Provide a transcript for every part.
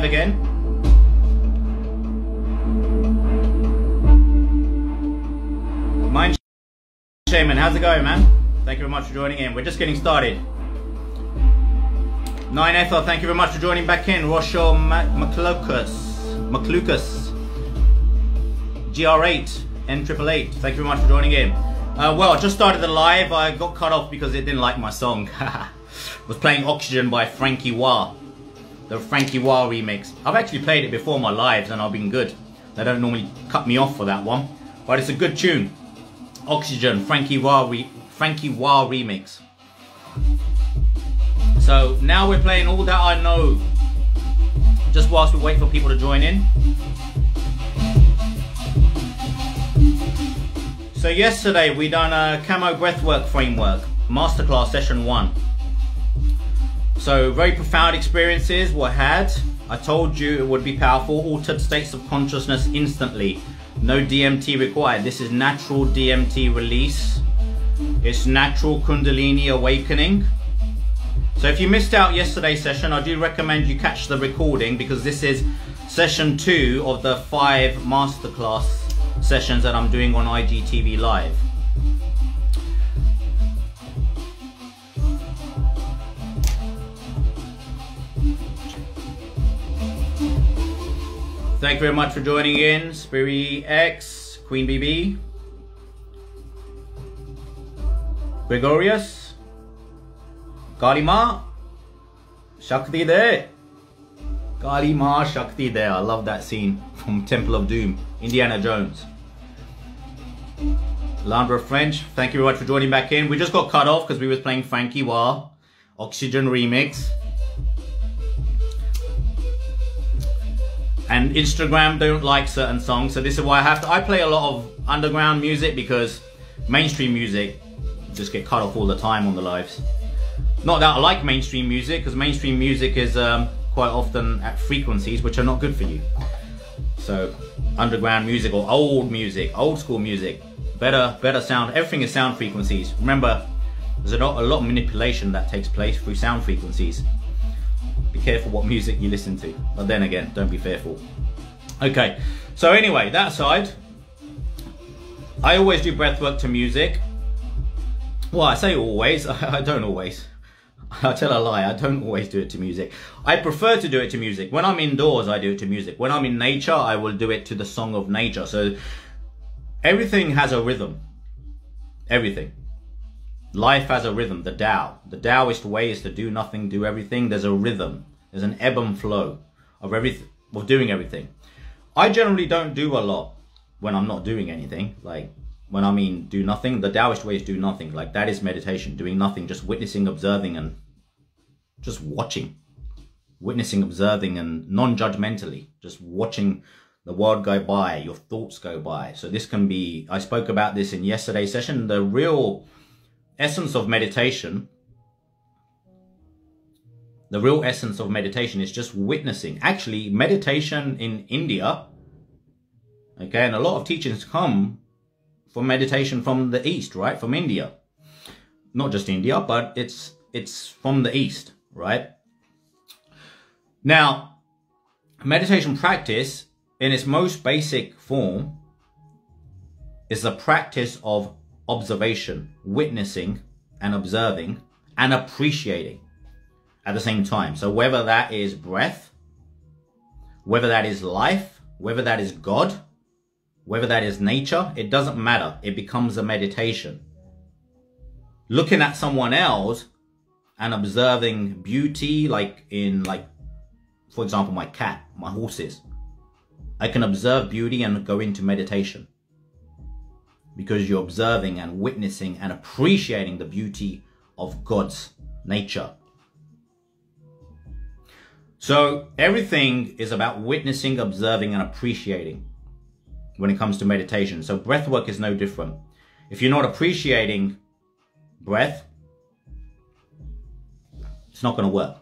live again. Mind Shaman, how's it going, man? Thank you very much for joining in. We're just getting started. 9 Ethel, thank you very much for joining back in. Rosho McLucas. GR8, N888, thank you very much for joining in. Well, I just started the live. I got cut off because it didn't like my song. I was playing Oxygen by Frankie Wah. The Frankie Wah remix. I've actually played it before my lives and I've been good. They don't normally cut me off for that one. But it's a good tune. Oxygen, Frankie Wah remix. So now we're playing All That I Know. Just whilst we wait for people to join in. So yesterday we done a Kamo Breathwork Framework Masterclass Session 1. So very profound experiences were had. I told you it would be powerful. Altered states of consciousness instantly. No DMT required. This is natural DMT release. It's natural Kundalini awakening. So if you missed out yesterday's session, I do recommend you catch the recording because this is session 2 of the 5 masterclass sessions that I'm doing on IGTV Live. Thank you very much for joining in, Spirit X, Queen BB, Gregorius, Kali Ma, Shakti De. Kali Ma, Shakti De. I love that scene from Temple of Doom, Indiana Jones. Landra French, thank you very much for joining back in. We just got cut off because we was playing Frankie Wah, Oxygen remix. And Instagram don't like certain songs, so this is why I play a lot of underground music because mainstream music just get cut off all the time on the lives. Not that I like mainstream music, because mainstream music is quite often at frequencies which are not good for you. So underground music or old music, old school music, better sound. Everything is sound frequencies. Remember, there's a lot of manipulation that takes place through sound frequencies. Be careful what music you listen to, but then again, don't be fearful. Okay, so anyway, that aside, I always do breathwork to music. Well, I say always, I don't always. I tell a lie, I don't always do it to music. I prefer to do it to music. When I'm indoors, I do it to music. When I'm in nature, I will do it to the song of nature. So everything has a rhythm. Everything. Life has a rhythm, the Tao. The Taoist way is to do nothing, do everything. There's a rhythm. There's an ebb and flow of everything, of doing everything. I generally don't do a lot when I'm not doing anything. Like when I mean do nothing, the Taoist way is do nothing. Like that is meditation, doing nothing, just witnessing, observing, and just watching. Witnessing, observing, and non-judgmentally, just watching the world go by, your thoughts go by. So this can be, I spoke about this in yesterday's session, the real essence of meditation, the real essence of meditation is just witnessing. Actually, meditation in India, okay, and a lot of teachings come from meditation from the East, right? From India. Not just India, but it's from the East, right? Now, meditation practice in its most basic form is the practice of observation, witnessing and observing and appreciating at the same time. So whether that is breath, whether that is life, whether that is God, whether that is nature, it doesn't matter. It becomes a meditation. Looking at someone else and observing beauty, like for example, my cat, my horses. I can observe beauty and go into meditation. Because you're observing and witnessing and appreciating the beauty of God's nature. So everything is about witnessing, observing, and appreciating when it comes to meditation. So breathwork is no different. If you're not appreciating breath, it's not going to work.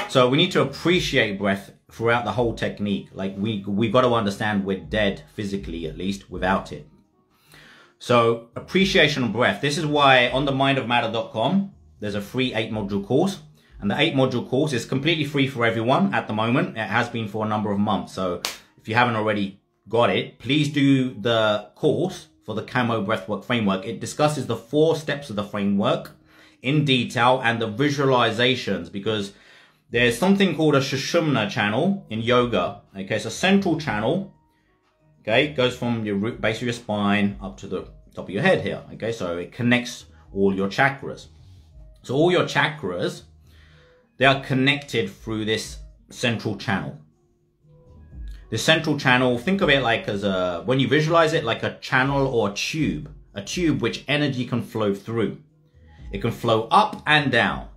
So we need to appreciate breath throughout the whole technique. Like we've got to understand we're dead physically, at least, without it. So appreciation of breath. This is why on themindofmatter.com, there's a free 8-module course. And the 8-module course is completely free for everyone at the moment. It has been for a number of months. So if you haven't already got it, please do the course for the Kamo Breathwork framework. It discusses the 4 steps of the framework in detail and the visualizations, because there's something called a Sushumna channel in yoga. Okay, it's a central channel. Okay, it goes from your root, base of your spine up to the top of your head here. Okay, so it connects all your chakras. So all your chakras, they are connected through this central channel. The central channel, think of it like as a, when you visualize it, like a channel or a tube which energy can flow through. It can flow up and down.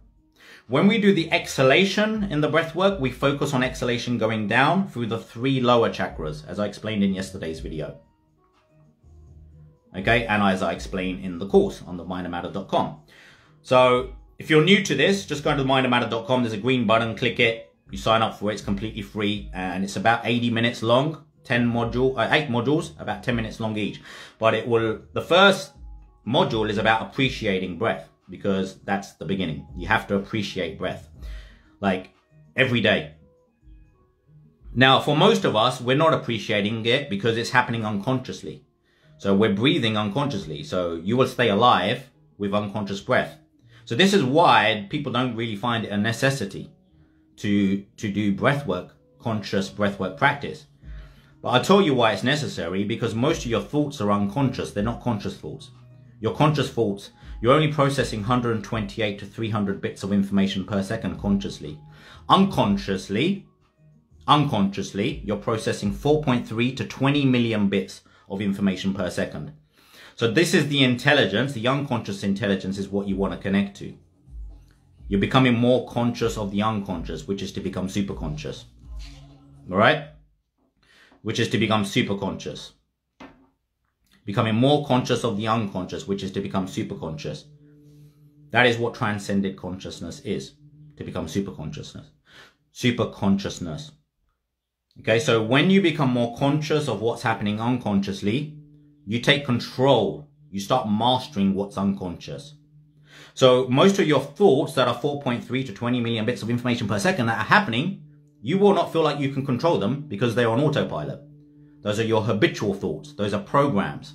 When we do the exhalation in the breath work, we focus on exhalation going down through the 3 lower chakras, as I explained in yesterday's video. Okay, and as I explained in the course on the mindandmatter.com. So if you're new to this, just go to mindandmatter.com. There's a green button, click it. You sign up for it. It's completely free, and it's about 80 minutes long. 8 modules, about 10 minutes long each. But it will. The first module is about appreciating breath, because that's the beginning. You have to appreciate breath, like every day. Now, for most of us, we're not appreciating it because it's happening unconsciously. So we're breathing unconsciously. So you will stay alive with unconscious breath. So this is why people don't really find it a necessity to do breathwork, conscious breathwork practice. But I'll tell you why it's necessary, because most of your thoughts are unconscious. They're not conscious thoughts. Your conscious thoughts, you're only processing 128 to 300 bits of information per second consciously. Unconsciously, you're processing 4.3 to 20 million bits of information per second. So this is the intelligence, the unconscious intelligence is what you want to connect to. You're becoming more conscious of the unconscious, which is to become super conscious. All right? Which is to become super conscious. Becoming more conscious of the unconscious, which is to become super conscious. That is what transcended consciousness is, to become super consciousness. Super consciousness. Okay, so when you become more conscious of what's happening unconsciously, you take control. You start mastering what's unconscious. So most of your thoughts that are 4.3 to 20 million bits of information per second that are happening, you will not feel like you can control them because they're on autopilot. Those are your habitual thoughts. Those are programs.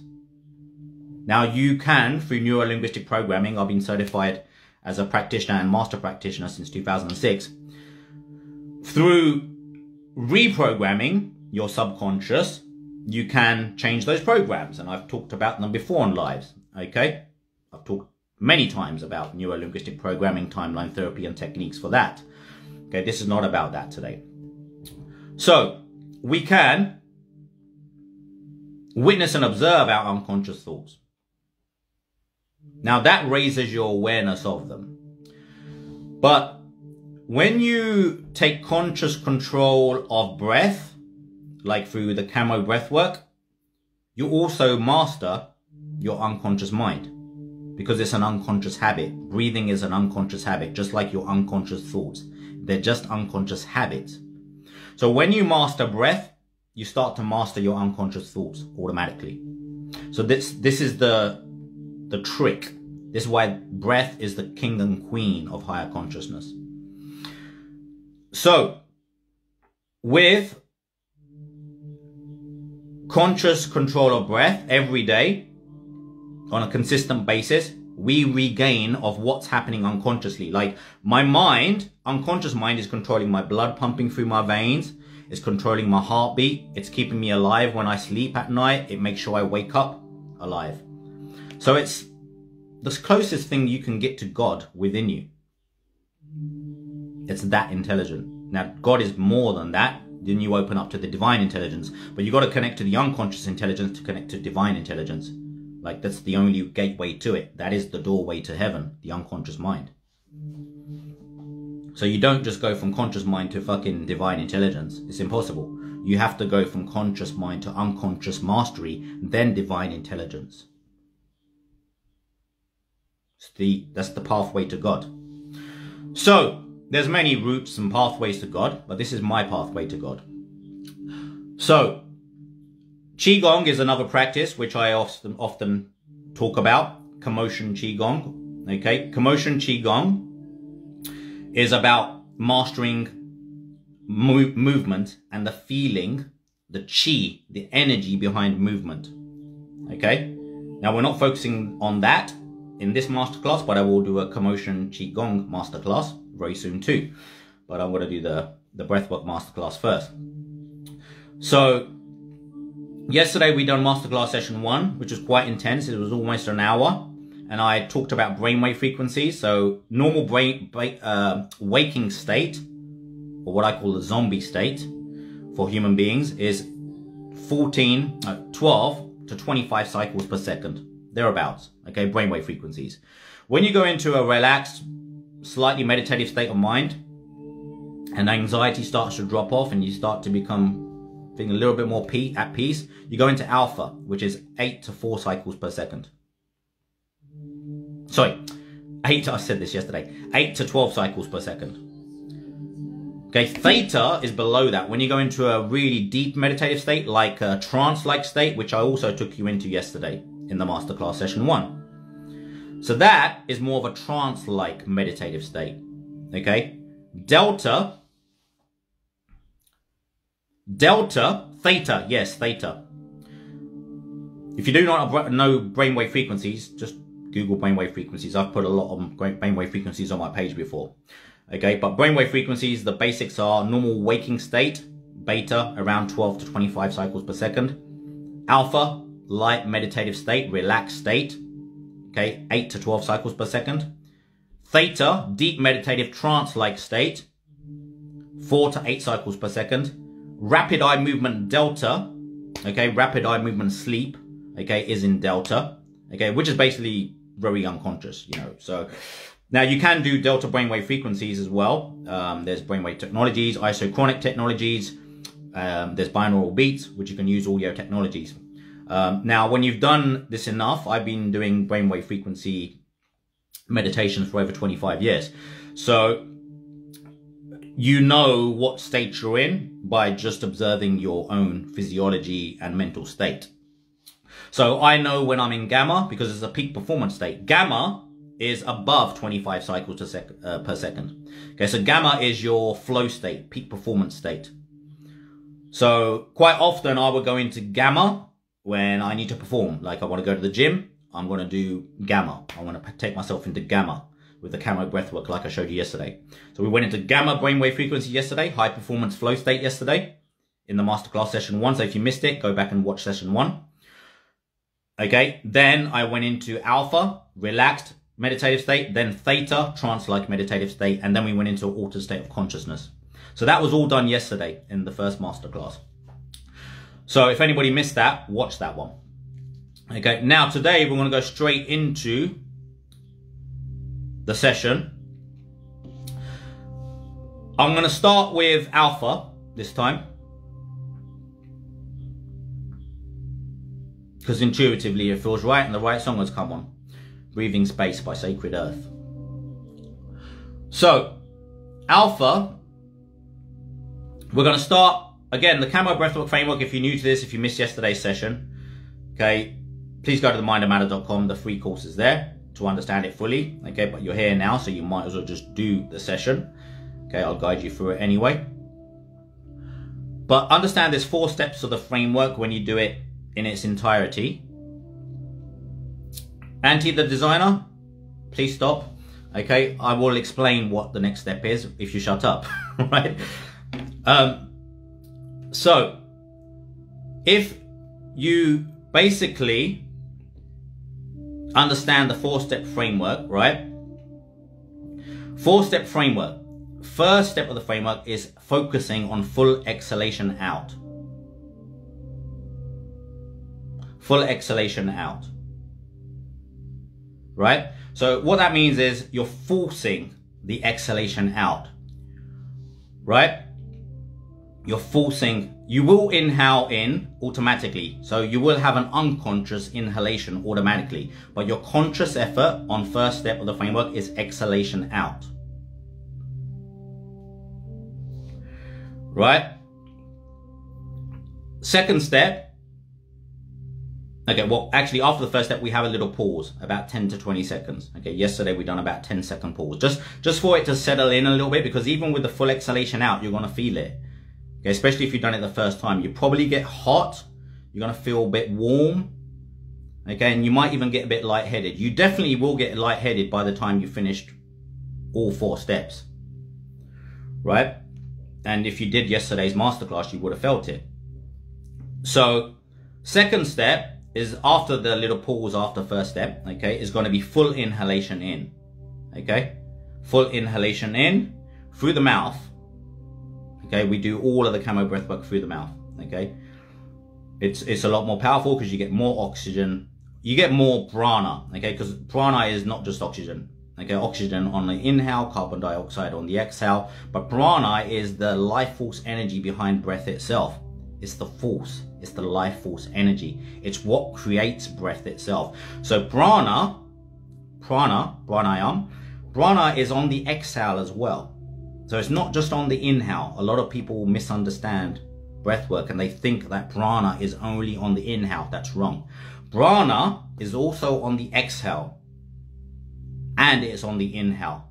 Now you can, through neuro-linguistic programming, I've been certified as a practitioner and master practitioner since 2006. Through reprogramming your subconscious, you can change those programs. And I've talked about them before on lives. Okay? I've talked many times about neuro-linguistic programming, timeline therapy, and techniques for that. Okay, this is not about that today. So, we can witness and observe our unconscious thoughts. Now, that raises your awareness of them. But when you take conscious control of breath, like through the Kamo Breathwork, you also master your unconscious mind. Because it's an unconscious habit. Breathing is an unconscious habit, just like your unconscious thoughts. They're just unconscious habits. So when you master breath, you start to master your unconscious thoughts automatically. So this is the trick. This is why breath is the king and queen of higher consciousness. So with conscious control of breath every day, on a consistent basis, we regain of what's happening unconsciously. Like my mind, unconscious mind, is controlling my blood pumping through my veins. It's controlling my heartbeat. It's keeping me alive when I sleep at night. It makes sure I wake up alive. So it's the closest thing you can get to God within you. It's that intelligent. Now, God is more than that. Then you open up to the divine intelligence. But you got to connect to the unconscious intelligence to connect to divine intelligence. Like, that's the only gateway to it. That is the doorway to heaven, the unconscious mind. So you don't just go from conscious mind to fucking divine intelligence. It's impossible. You have to go from conscious mind to unconscious mastery, then divine intelligence. That's the pathway to God. So, there's many routes and pathways to God, but this is my pathway to God. So, Qigong is another practice which I often talk about. Commotion Qigong. Okay, Commotion Qigong is about mastering movement and the feeling, the chi, the energy behind movement. Okay? Now we're not focusing on that in this masterclass, but I will do a Commotion Qigong masterclass very soon too. But I'm going to do the breathwork masterclass first. So yesterday we done masterclass session 1, which was quite intense. It was almost an hour, and I talked about brainwave frequencies. So normal waking state, or what I call the zombie state for human beings, is 12 to 25 cycles per second, thereabouts. Okay, brainwave frequencies. When you go into a relaxed, slightly meditative state of mind, and anxiety starts to drop off, and you start to become feeling a little bit more at peace, you go into alpha, which is 8 to 4 cycles per second. Sorry, I said this yesterday, 8 to 12 cycles per second. Okay, theta is below that. When you go into a really deep meditative state, like a trance-like state, which I also took you into yesterday in the masterclass session 1. So that is more of a trance-like meditative state. Okay, theta, yes, theta. If you do not know brainwave frequencies, just Google brainwave frequencies. I've put a lot of brainwave frequencies on my page before. Okay, but brainwave frequencies, the basics are normal waking state, beta, around 12 to 25 cycles per second. Alpha, light meditative state, relaxed state, okay, 8 to 12 cycles per second. Theta, deep meditative trance-like state, 4 to 8 cycles per second. Rapid eye movement delta, okay, rapid eye movement sleep, okay, is in delta, okay, which is basically very unconscious, you know. So now you can do delta brainwave frequencies as well. There's brainwave technologies, isochronic technologies, there's binaural beats, which you can use audio technologies. Now, when you've done this enough, I've been doing brainwave frequency meditations for over 25 years. So you know what state you're in by just observing your own physiology and mental state. So I know when I'm in gamma because it's a peak performance state. Gamma is above 25 cycles per second. Okay, so gamma is your flow state, peak performance state. So quite often I would go into gamma when I need to perform. Like I want to go to the gym, I'm going to do gamma. I want to take myself into gamma with the Kamo Breathwork like I showed you yesterday. So we went into gamma brainwave frequency yesterday, high performance flow state yesterday in the masterclass session 1. So if you missed it, go back and watch session 1. Okay, then I went into alpha, relaxed meditative state, then theta, trance-like meditative state, and then we went into an altered state of consciousness. So that was all done yesterday in the first masterclass. So if anybody missed that, watch that one. Okay, now today we're going to go straight into the session. I'm going to start with alpha this time, because intuitively it feels right and the right song has come on. Breathing Space by Sacred Earth. So, alpha, we're going to start, again, the Kamo Breathwork Framework. If you're new to this, if you missed yesterday's session, okay, please go to themindofmatter.com. The free course is there to understand it fully. Okay, but you're here now, so you might as well just do the session. Okay, I'll guide you through it anyway. But understand there's 4 steps of the framework when you do it in its entirety. Anti the designer, please stop. Okay, I will explain what the next step is if you shut up. Right? So if you basically understand the 4-step framework, right? 4-step framework. First step of the framework is focusing on full exhalation out. Full exhalation out. Right? So what that means is you're forcing the exhalation out. Right? You're forcing, you will inhale in automatically. So you will have an unconscious inhalation automatically. But your conscious effort on first step of the framework is exhalation out. Right? Second step. Okay, well, actually, after the first step, we have a little pause, about 10 to 20 seconds. Okay, yesterday we done about 10-second pause, just for it to settle in a little bit, because even with the full exhalation out, you're gonna feel it. Okay, especially if you've done it the first time, you probably get hot. You're gonna feel a bit warm. Okay, and you might even get a bit lightheaded. You definitely will get lightheaded by the time you finished all 4 steps, right? And if you did yesterday's masterclass, you would have felt it. So, second step is after the little pause after first step, okay, is going to be full inhalation in, okay? Full inhalation in through the mouth, okay? We do all of the Kamo breathwork through the mouth, okay? It's a lot more powerful because you get more oxygen, you get more prana, okay? Because prana is not just oxygen, okay? Oxygen on the inhale, carbon dioxide on the exhale, but prana is the life force energy behind breath itself. It's the force, it's the life force energy. It's what creates breath itself. So pranayam is on the exhale as well. So it's not just on the inhale. A lot of people misunderstand breath work and they think that prana is only on the inhale. That's wrong. Prana is also on the exhale and it's on the inhale.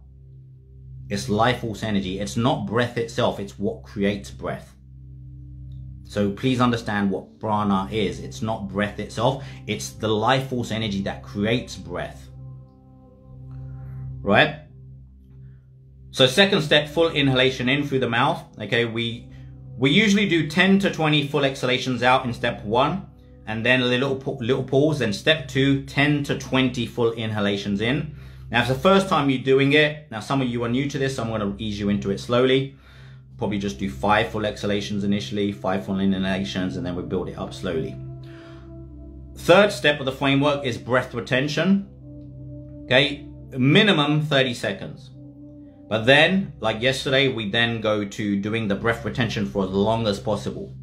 It's life force energy. It's not breath itself. It's what creates breath. So please understand what prana is. It's not breath itself. It's the life force energy that creates breath. Right? So second step, full inhalation in through the mouth. Okay, we usually do 10 to 20 full exhalations out in step 1. And then a little pause. Then step 2, 10 to 20 full inhalations in. Now, if it's the first time you're doing it, now some of you are new to this, so I'm going to ease you into it slowly. Probably just do 5 full exhalations initially, 5 full inhalations, and then we build it up slowly. Third step of the framework is breath retention. Okay, minimum 30 seconds. But then, like yesterday, we then go to doing the breath retention for as long as possible.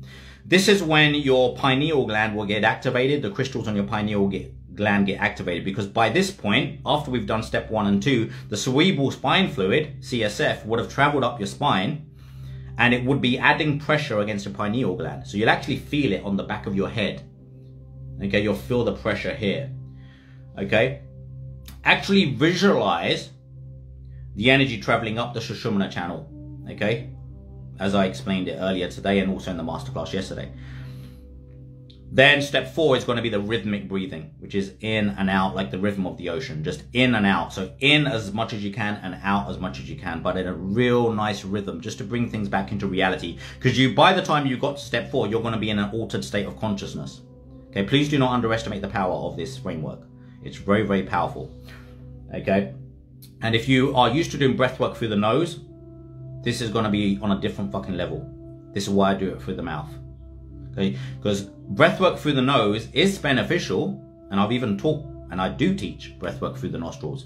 This is when your pineal gland will get activated, the crystals on your pineal gland get activated, because by this point, after we've done step 1 and 2, the cerebral spine fluid, CSF, would have traveled up your spine, and it would be adding pressure against your pineal gland. So you'll actually feel it on the back of your head. Okay, you'll feel the pressure here. Okay, actually visualize the energy traveling up the Sushumna channel. Okay, as I explained it earlier today and also in the masterclass yesterday. Then step 4 is going to be the rhythmic breathing, which is in and out like the rhythm of the ocean, just in and out. So in as much as you can and out as much as you can, but in a real nice rhythm, just to bring things back into reality. Because by the time you got to step 4, you're going to be in an altered state of consciousness. Okay, please do not underestimate the power of this framework. It's very, very powerful. Okay, and if you are used to doing breath work through the nose, this is going to be on a different fucking level. This is why I do it through the mouth. Okay, because breathwork through the nose is beneficial, and I've even taught, and I do teach breathwork through the nostrils,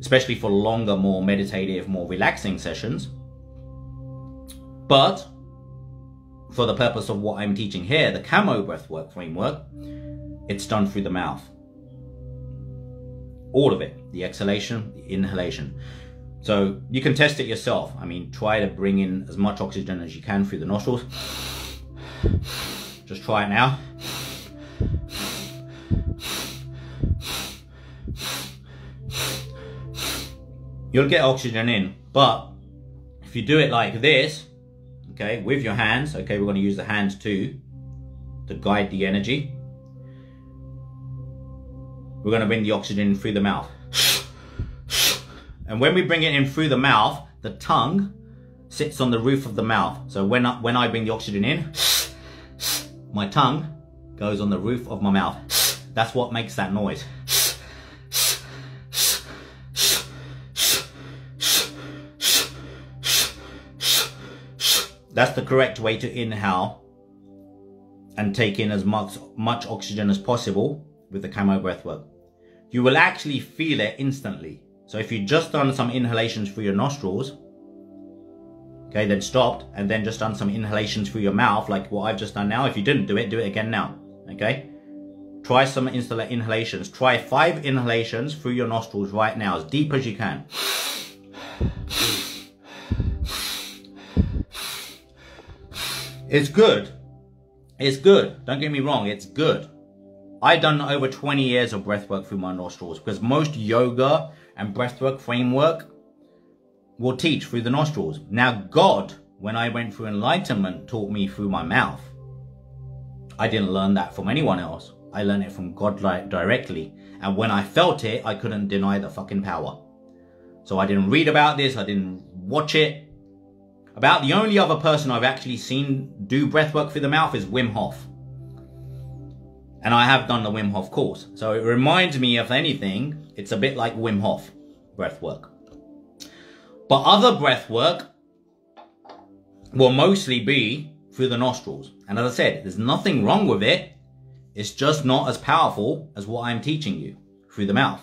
especially for longer, more meditative, more relaxing sessions. But for the purpose of what I'm teaching here, the Kamo breathwork framework, it's done through the mouth. All of it, the exhalation, the inhalation. So you can test it yourself. I mean, try to bring in as much oxygen as you can through the nostrils. Just try it now. You'll get oxygen in, but if you do it like this, okay, with your hands, okay, we're going to use the hands too to guide the energy. We're going to bring the oxygen in through the mouth. And when we bring it in through the mouth, the tongue sits on the roof of the mouth. So when I bring the oxygen in, my tongue goes on the roof of my mouth. That's what makes that noise. That's the correct way to inhale and take in as much oxygen as possible with the Kamo breathwork. You will actually feel it instantly. So if you just done some inhalations through your nostrils, okay, then stopped, and then just done some inhalations through your mouth, like what I've just done now. If you didn't do it again now, okay? Try some inhalations. Try 5 inhalations through your nostrils right now, as deep as you can. It's good. It's good. Don't get me wrong, it's good. I've done over 20 years of breathwork through my nostrils, because most yoga and breathwork framework will teach through the nostrils. Now, God, when I went through enlightenment, taught me through my mouth. I didn't learn that from anyone else. I learned it from God directly. And when I felt it, I couldn't deny the fucking power. So I didn't read about this. I didn't watch it. About the only other person I've actually seen do breathwork through the mouth is Wim Hof. And I have done the Wim Hof course. So it reminds me, if anything, it's a bit like Wim Hof breathwork. But other breathwork will mostly be through the nostrils. And as I said, there's nothing wrong with it. It's just not as powerful as what I'm teaching you through the mouth.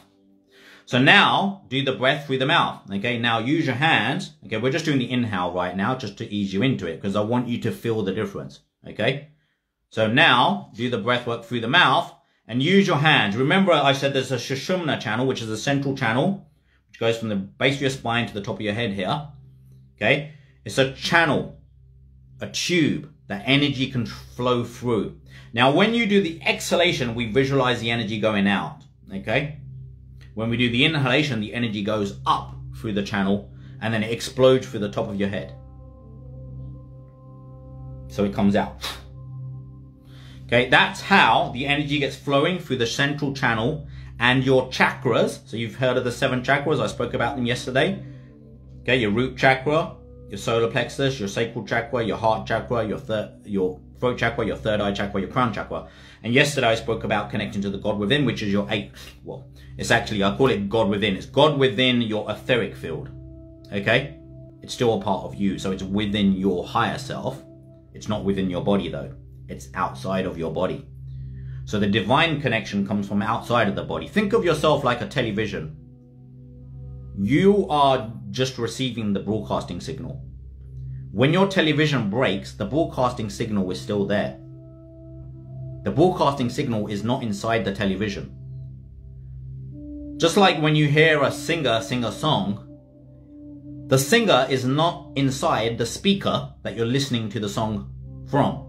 So now, do the breath through the mouth. Okay, now use your hands. Okay, we're just doing the inhale right now just to ease you into it, because I want you to feel the difference. Okay, so now do the breath work through the mouth and use your hands. Remember, I said there's a Sushumna channel, which is a central channel, which goes from the base of your spine to the top of your head here. Okay, it's a channel, a tube that energy can flow through. Now, when you do the exhalation, we visualize the energy going out. Okay. When we do the inhalation, the energy goes up through the channel and then it explodes through the top of your head. So it comes out. Okay, that's how the energy gets flowing through the central channel and your chakras. So you've heard of the 7 chakras. I spoke about them yesterday. Okay, your root chakra, your solar plexus, your sacral chakra, your heart chakra, your throat chakra, your third eye chakra, your crown chakra. And yesterday I spoke about connecting to the God within, which is your 8th. Well, it's actually, I call it God within. It's God within your etheric field. Okay? It's still a part of you. So it's within your higher self. It's not within your body though. It's outside of your body. So the divine connection comes from outside of the body. Think of yourself like a television. You are just receiving the broadcasting signal. When your television breaks, the broadcasting signal is still there. The broadcasting signal is not inside the television. Just like when you hear a singer sing a song, the singer is not inside the speaker that you're listening to the song from.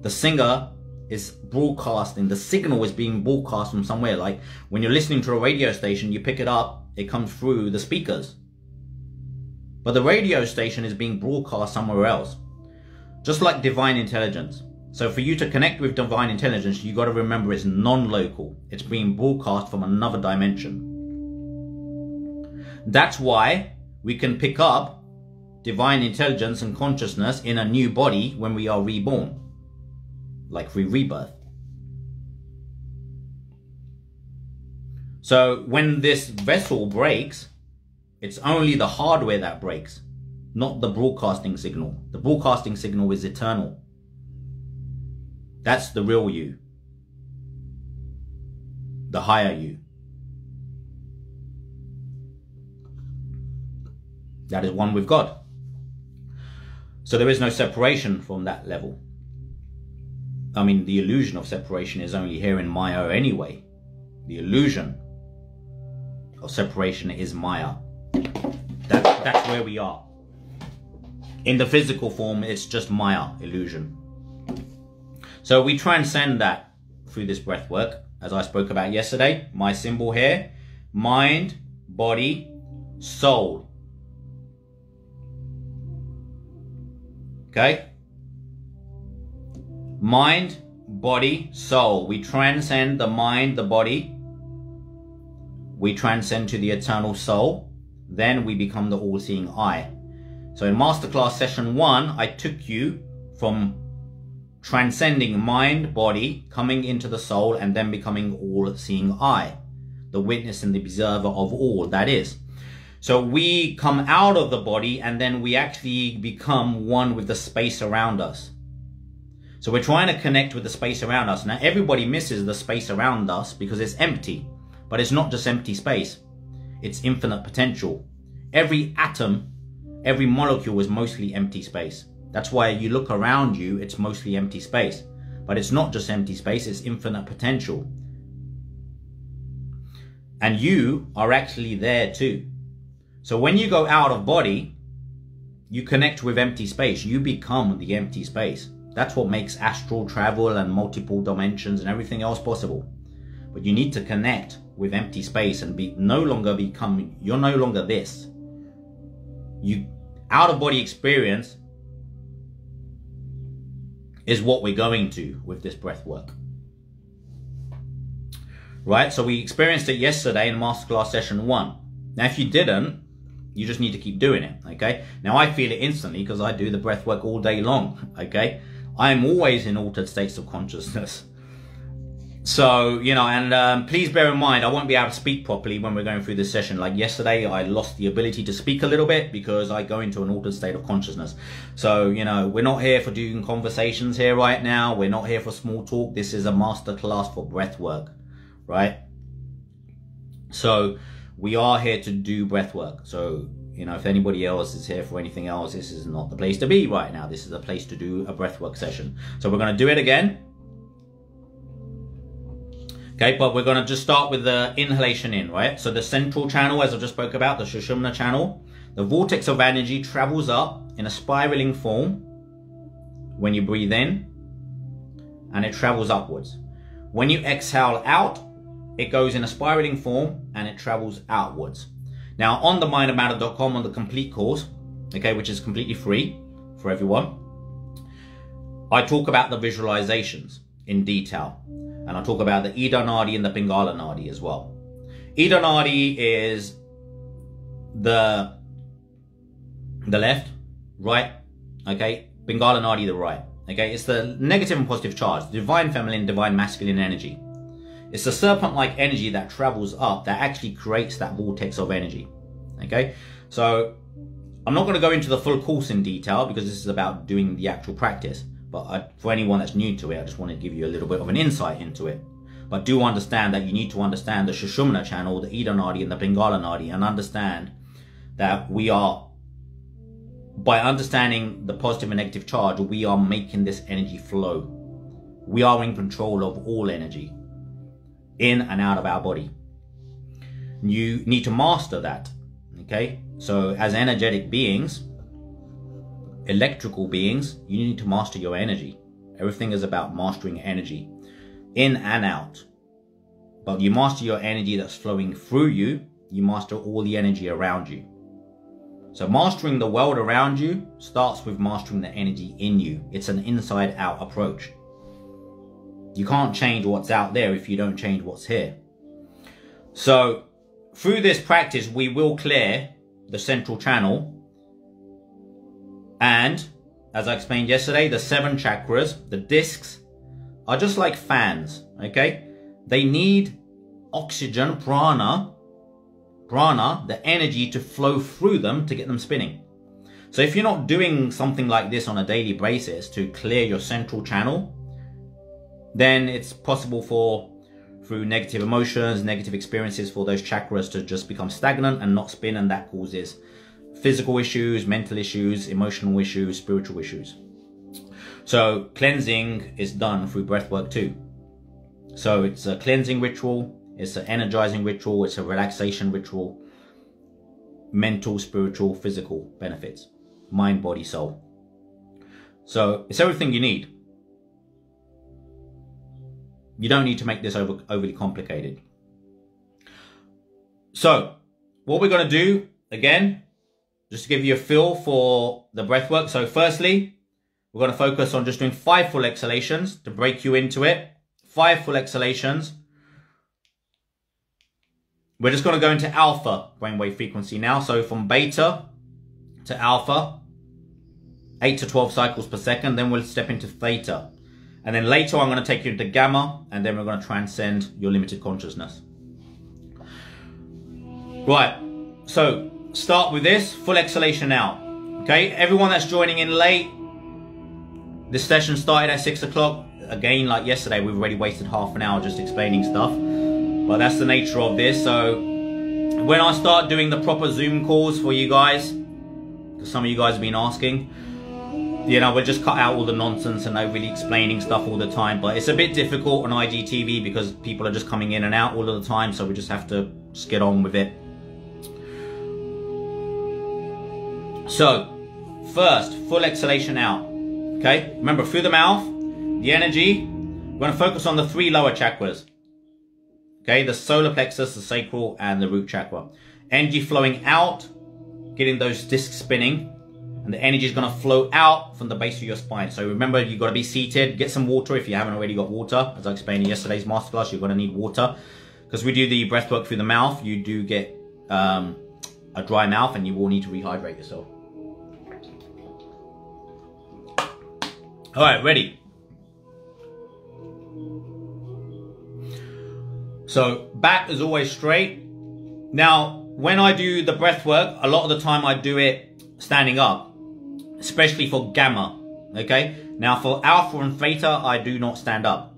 The singer is broadcasting, the signal is being broadcast from somewhere. Like when you're listening to a radio station, you pick it up, it comes through the speakers. But the radio station is being broadcast somewhere else. Just like divine intelligence. So for you to connect with divine intelligence, you got to remember it's non-local. It's being broadcast from another dimension. That's why we can pick up divine intelligence and consciousness in a new body when we are reborn. Like through rebirth. So when this vessel breaks, it's only the hardware that breaks, not the broadcasting signal. The broadcasting signal is eternal. That's the real you. The higher you. That is one with God. So there is no separation from that level. I mean, the illusion of separation is only here in Maya anyway. The illusion of separation is Maya. That's where we are. In the physical form, it's just Maya, illusion. So we transcend that through this breath work, as I spoke about yesterday. My symbol here, mind, body, soul. Okay? Mind, body, soul. We transcend the mind, the body. We transcend to the eternal soul. Then we become the all-seeing eye. So in Masterclass Session 1, I took you from transcending mind, body, coming into the soul, and then becoming all-seeing eye. The witness and the observer of all, that is. So we come out of the body and then we actually become one with the space around us. So we're trying to connect with the space around us. Now everybody misses the space around us because it's empty. But it's not just empty space. It's infinite potential. Every atom, every molecule is mostly empty space. That's why you look around you, it's mostly empty space. But it's not just empty space, it's infinite potential. And you are actually there too. So when you go out of body, you connect with empty space. You become the empty space. That's what makes astral travel and multiple dimensions and everything else possible. But you need to connect with empty space and you're no longer this. Out of body experience is what we're going to with this breath work. Right, so we experienced it yesterday in Masterclass Session 1. Now, if you didn't, you just need to keep doing it, okay? Now, I feel it instantly because I do the breath work all day long, okay? I'm always in altered states of consciousness. So, you know, and please bear in mind, I won't be able to speak properly when we're going through this session. Like yesterday, I lost the ability to speak a little bit because I go into an altered state of consciousness. So, you know, we're not here for doing conversations here right now. We're not here for small talk. This is a masterclass for breath work. Right? So we are here to do breath work. So, you know, if anybody else is here for anything else, this is not the place to be right now. This is a place to do a breath work session. So we're going to do it again. Okay, but we're going to just start with the inhalation in, right? So the central channel, as I just spoke about, the Sushumna channel, the vortex of energy travels up in a spiraling form when you breathe in, and it travels upwards. When you exhale out, it goes in a spiraling form and it travels outwards. Now, on the mindofmatter.com, on the complete course, okay, which is completely free for everyone, I talk about the visualizations in detail. And I talk about the Ida Nadi and the Pingala Nadi as well. Ida Nadi is the left, right, okay? Pingala Nadi, the right, okay? It's the negative and positive charge, divine feminine, divine masculine energy. It's the serpent-like energy that travels up that actually creates that vortex of energy, okay? So I'm not going to go into the full course in detail because this is about doing the actual practice. But for anyone that's new to it, I just want to give you a little bit of an insight into it. But do understand that you need to understand the Sushumna channel, the Ida Nadi and the Pingala Nadi, and understand that we are, by understanding the positive and negative charge, we are making this energy flow. We are in control of all energy, in and out of our body. You need to master that, okay? So as energetic beings, electrical beings, you need to master your energy. Everything is about mastering energy in and out. But you master your energy that's flowing through you, you master all the energy around you. So mastering the world around you starts with mastering the energy in you. It's an inside out approach. You can't change what's out there if you don't change what's here. So through this practice, we will clear the central channel. And, as I explained yesterday, the 7 chakras, the discs, are just like fans, okay? They need oxygen, prana, the energy to flow through them to get them spinning. So if you're not doing something like this on a daily basis to clear your central channel, then it's possible through negative emotions, negative experiences, for those chakras to just become stagnant and not spin, and that causes physical issues, mental issues, emotional issues, spiritual issues. So cleansing is done through breathwork too. So it's a cleansing ritual, it's an energizing ritual, it's a relaxation ritual, mental, spiritual, physical benefits, mind, body, soul. So it's everything you need. You don't need to make this overly complicated. So what we're going to do, again, just to give you a feel for the breath work. So firstly, we're going to focus on just doing 5 full exhalations to break you into it. 5 full exhalations. We're just going to go into alpha brainwave frequency now. So from beta to alpha, 8 to 12 cycles per second. Then we'll step into theta. And then later I'm going to take you into gamma. And then we're going to transcend your limited consciousness. Right. So start with this full exhalation now. Okay, everyone that's joining in late, this session started at 6 o'clock. Again, like yesterday, we've already wasted half an hour just explaining stuff, but that's the nature of this. So when I start doing the proper Zoom calls for you guys, because some of you guys have been asking, you know, we'll just cut out all the nonsense and overly explaining stuff all the time. But it's a bit difficult on IGTV because people are just coming in and out all of the time, so we just have to just get on with it. So, first, full exhalation out. Okay, remember, through the mouth, the energy, we're going to focus on the 3 lower chakras. Okay, the solar plexus, the sacral, and the root chakra. Energy flowing out, getting those discs spinning, and the energy is going to flow out from the base of your spine. So remember, you've got to be seated. Get some water if you haven't already got water. As I explained in yesterday's masterclass, you're going to need water. Because we do the breath work through the mouth, you do get a dry mouth and you will need to rehydrate yourself. All right, ready. So back is always straight. Now, when I do the breath work, a lot of the time I do it standing up, especially for gamma. Okay. Now for alpha and theta, I do not stand up.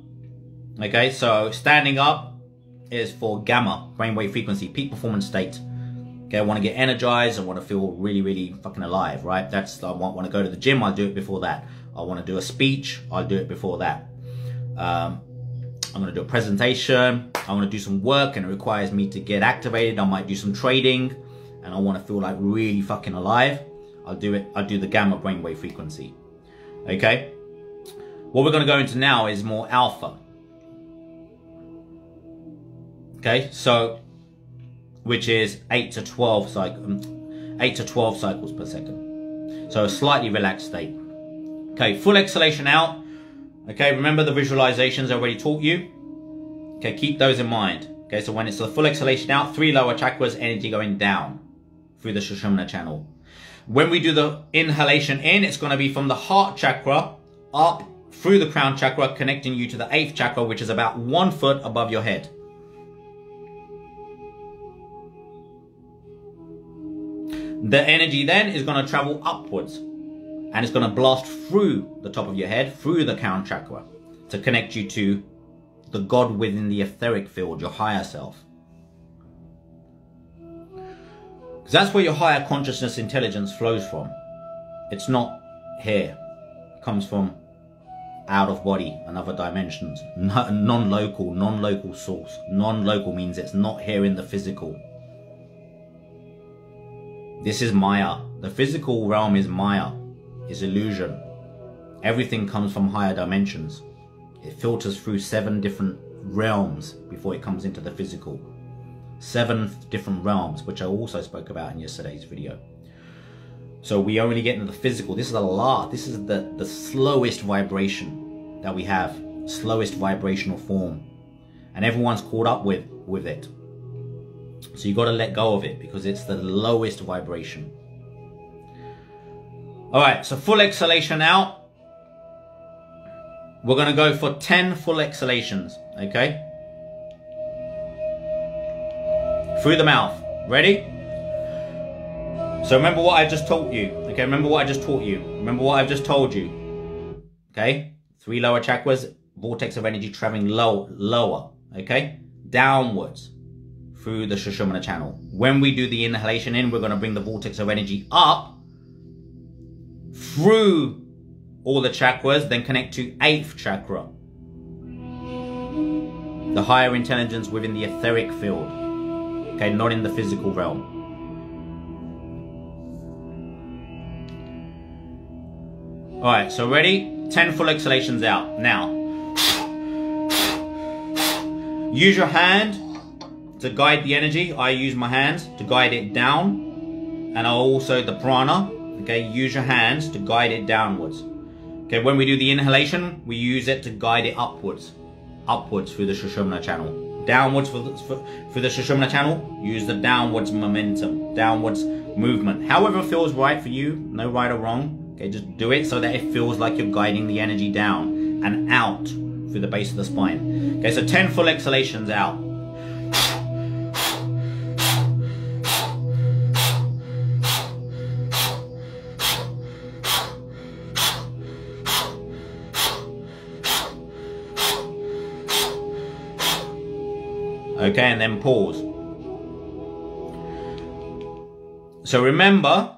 Okay. So standing up is for gamma, brainwave frequency, peak performance state. Okay. I want to get energized. I want to feel really, really fucking alive, right? I want to go to the gym. I'll do it before that. I want to do a speech. I'll do it before that. I'm going to do a presentation. I want to do some work and it requires me to get activated. I might do some trading and I want to feel like really fucking alive. I'll do it. I'll do the gamma brainwave frequency. Okay. What we're going to go into now is more alpha. Okay. So, which is 8 to 12 cycles per second. So a slightly relaxed state. Okay. Full exhalation out. Okay, remember the visualizations I already taught you? Okay, keep those in mind. Okay, so when it's the full exhalation out, 3 lower chakras, energy going down through the Sushumna channel. When we do the inhalation in, it's going to be from the heart chakra up through the crown chakra, connecting you to the 8th chakra, which is about 1 foot above your head. The energy then is going to travel upwards. And it's going to blast through the top of your head, through the crown chakra, to connect you to the God within the etheric field, your higher self. Because that's where your higher consciousness intelligence flows from. It's not here. It comes from out of body and other dimensions. Non-local source. Non-local means it's not here in the physical. This is Maya. The physical realm is Maya. Is illusion. Everything comes from higher dimensions. It filters through 7 different realms before it comes into the physical. 7 different realms, which I also spoke about in yesterday's video. So we only get into the physical. This is this is the slowest vibration that we have. Slowest vibrational form. And everyone's caught up with it. So you got to let go of it because it's the lowest vibration. All right, so full exhalation out. We're going to go for 10 full exhalations, okay? Through the mouth. Ready? So remember what I just taught you, okay? Remember what I just taught you. Remember what I've just told you, okay? 3 lower chakras, vortex of energy traveling lower, okay? Downwards through the Sushumna channel. When we do the inhalation in, we're going to bring the vortex of energy up through all the chakras, then connect to 8th chakra. The higher intelligence within the etheric field. Okay, not in the physical realm. Alright, so ready? 10 full exhalations out. Now, use your hand to guide the energy. I use my hands to guide it down. And also the prana. Okay, use your hands to guide it downwards. Okay, when we do the inhalation, we use it to guide it upwards. Upwards through the Sushumna channel. Downwards through the Sushumna channel, use the downwards momentum, downwards movement. However it feels right for you, no right or wrong. Okay, just do it so that it feels like you're guiding the energy down and out through the base of the spine. Okay, so 10 full exhalations out. Okay, and then pause. So remember,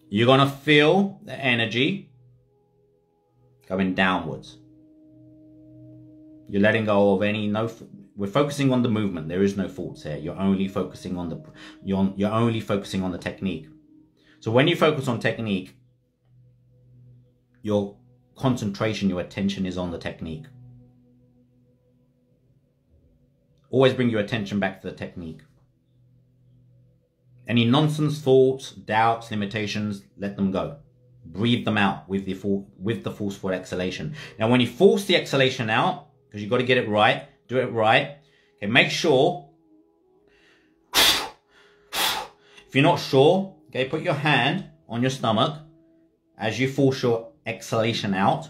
you're going to feel the energy coming downwards. You're letting go of we're focusing on the movement. There is no thoughts here. You're only focusing on you're only focusing on the technique. So when you focus on technique, your concentration, your attention is on the technique. Always bring your attention back to the technique. Any nonsense thoughts, doubts, limitations, let them go. Breathe them out with the forceful exhalation. Now, when you force the exhalation out, because you've got to get it right, do it right. Okay, make sure, if you're not sure, okay, put your hand on your stomach as you force your exhalation out.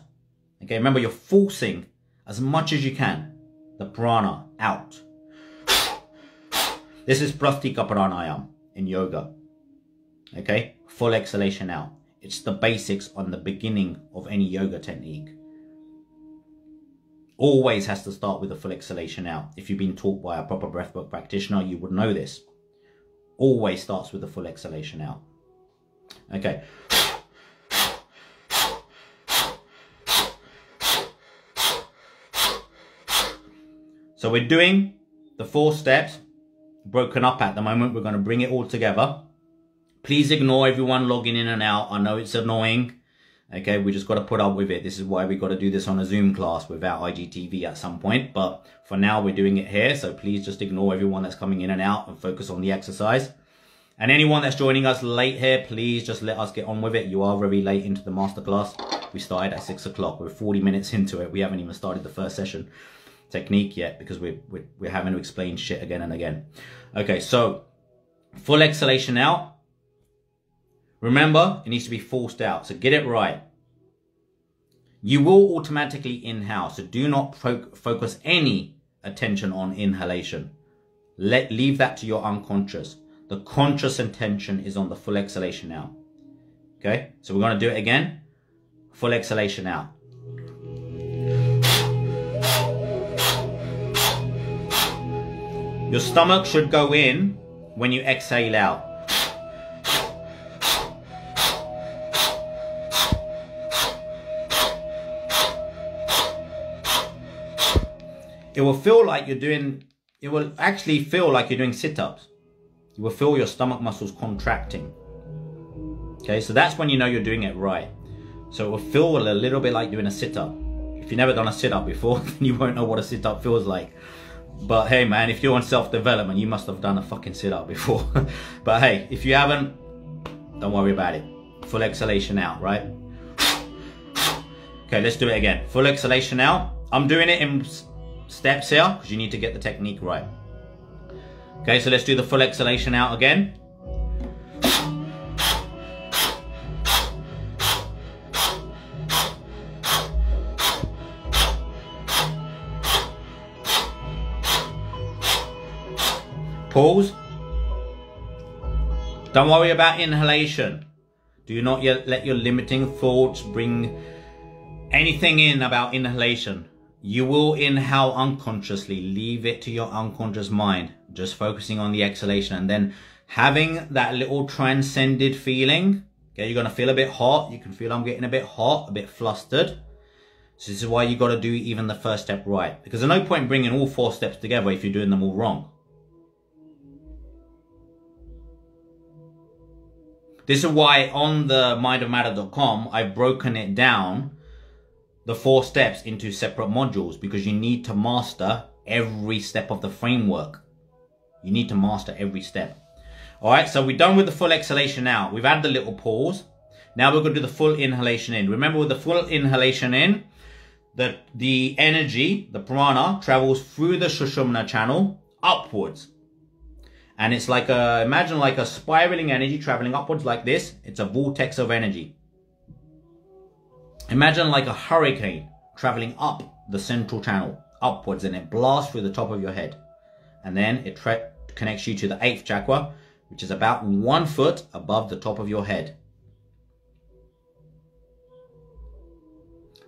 Okay, remember, you're forcing as much as you can the prana out. This is Prastika Pranayam in yoga. Okay, full exhalation out. It's the basics on the beginning of any yoga technique. Always has to start with a full exhalation out. If you've been taught by a proper breathwork practitioner, you would know this. Always starts with a full exhalation out. Okay. So we're doing the 4 steps broken up at the moment. We're going to bring it all together. Please ignore everyone logging in and out. I know it's annoying. Okay, we just got to put up with it. This is why we got to do this on a Zoom class without IGTV at some point. But for now, we're doing it here. So please just ignore everyone that's coming in and out and focus on the exercise. And anyone that's joining us late here, please just let us get on with it. You are very late into the masterclass. We started at 6 o'clock. We're 40 minutes into it. We haven't even started the first session technique yet because we're having to explain shit again and again. Okay, so full exhalation out. Remember, it needs to be forced out, so get it right. You will automatically inhale, so do not focus any attention on inhalation. Leave that to your unconscious. The conscious intention is on the full exhalation out. Okay, so we're going to do it again. Full exhalation out. Your stomach should go in when you exhale out. It will feel like you're doing, it will actually feel like you're doing sit-ups. You will feel your stomach muscles contracting. Okay, so that's when you know you're doing it right. So it will feel a little bit like doing a sit-up. If you've never done a sit-up before, then you won't know what a sit-up feels like. But hey man, if you're on self-development, you must have done a fucking sit-up before. But hey, if you haven't, don't worry about it. Full exhalation out, right? Okay, let's do it again. Full exhalation out. I'm doing it in steps here because you need to get the technique right. Okay, so let's do the full exhalation out again. Pause. Don't worry about inhalation. Do not yet let your limiting thoughts bring anything in about inhalation. You will inhale unconsciously. Leave it to your unconscious mind. Just focusing on the exhalation and then having that little transcended feeling. Okay, you're going to feel a bit hot. You can feel I'm getting a bit hot, a bit flustered. So this is why you got to do even the first step right. Because there's no point bringing all 4 steps together if you're doing them all wrong. This is why on the mindofmatter.com, I've broken it down, the 4 steps, into separate modules, because you need to master every step of the framework. You need to master every step. All right, so we're done with the full exhalation out. We've had the little pause. Now we're going to do the full inhalation in. Remember, with the full inhalation in, the energy, the prana, travels through the Sushumna channel upwards. And it's like imagine like a spiraling energy traveling upwards like this. It's a vortex of energy. Imagine like a hurricane traveling up the central channel, upwards, and it blasts through the top of your head. And then it connects you to the 8th chakra, which is about 1 foot above the top of your head.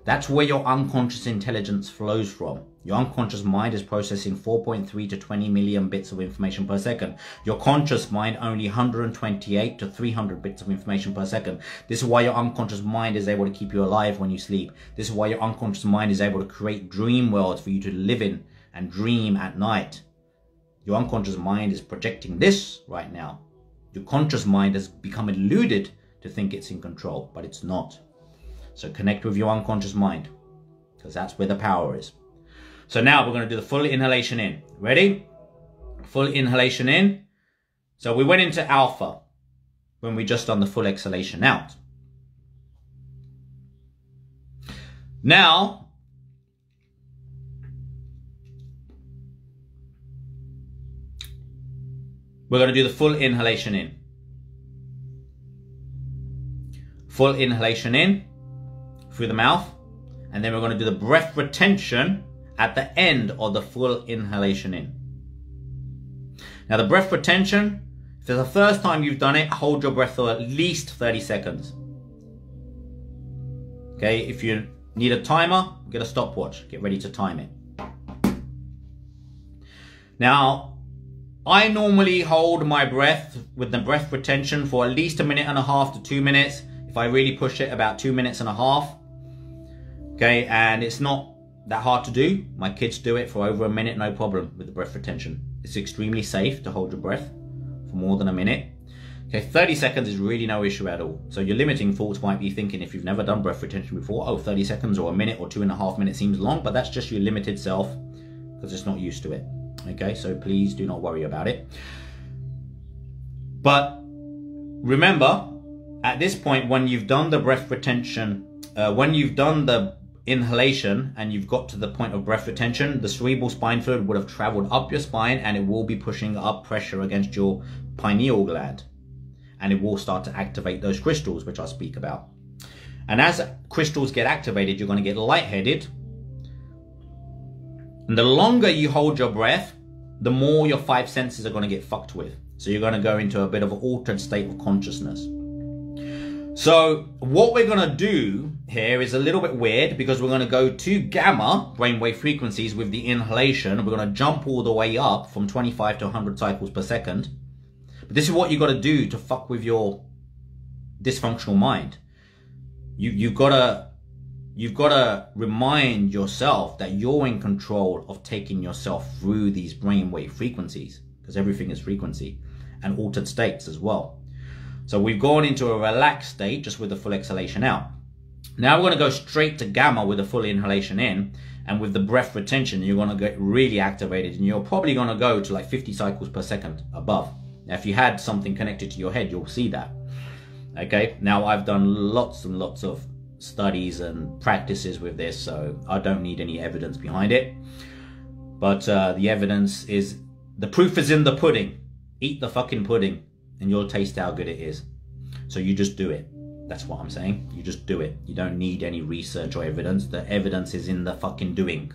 That's where your unconscious intelligence flows from. Your unconscious mind is processing 4.3 to 20 million bits of information per second. Your conscious mind only 128 to 300 bits of information per second. This is why your unconscious mind is able to keep you alive when you sleep. This is why your unconscious mind is able to create dream worlds for you to live in and dream at night. Your unconscious mind is projecting this right now. Your conscious mind has become deluded to think it's in control, but it's not. So connect with your unconscious mind, because that's where the power is. So now we're going to do the full inhalation in. Ready? Full inhalation in. So we went into alpha when we just done the full exhalation out. Now, we're going to do the full inhalation in. Full inhalation in through the mouth. And then we're going to do the breath retention at the end of the full inhalation in. Now the breath retention, if it's the first time you've done it, hold your breath for at least 30 seconds. Okay, if you need a timer, get a stopwatch, get ready to time it. Now, I normally hold my breath with the breath retention for at least 1.5 minutes to 2 minutes. If I really push it, about 2.5 minutes. Okay, and it's not that hard to do. My kids do it for over 1 minute, no problem with the breath retention. It's extremely safe to hold your breath for more than 1 minute. Okay, 30 seconds is really no issue at all. So your limiting thoughts might be thinking, if you've never done breath retention before, oh, 30 seconds or 1 minute or 2.5 minutes seems long, but that's just your limited self because it's not used to it. Okay, so please do not worry about it. But remember, at this point, when you've done the breath retention, when you've done the inhalation and you've got to the point of breath retention, the cerebral spine fluid would have traveled up your spine and it will be pushing up pressure against your pineal gland, and it will start to activate those crystals, which I'll speak about. And as crystals get activated, you're going to get lightheaded, and the longer you hold your breath, the more your 5 senses are going to get fucked with. So you're going to go into a bit of an altered state of consciousness. So what we're going to do here is a little bit weird, because we're going to go to gamma brainwave frequencies with the inhalation. We're going to jump all the way up from 25 to 100 cycles per second. But this is what you got to do to fuck with your dysfunctional mind. You've got to remind yourself that you're in control of taking yourself through these brainwave frequencies, because everything is frequency, and altered states as well. So we've gone into a relaxed state just with the full exhalation out. Now we're going to go straight to gamma with the full inhalation in, and with the breath retention, you're going to get really activated, and you're probably going to go to like 50 cycles per second above. Now, if you had something connected to your head, you'll see that. Okay, now I've done lots and lots of studies and practices with this, so I don't need any evidence behind it. But the evidence is, the proof is in the pudding. Eat the fucking pudding and you'll taste how good it is. So you just do it. That's what I'm saying. You just do it. You don't need any research or evidence. The evidence is in the fucking doing.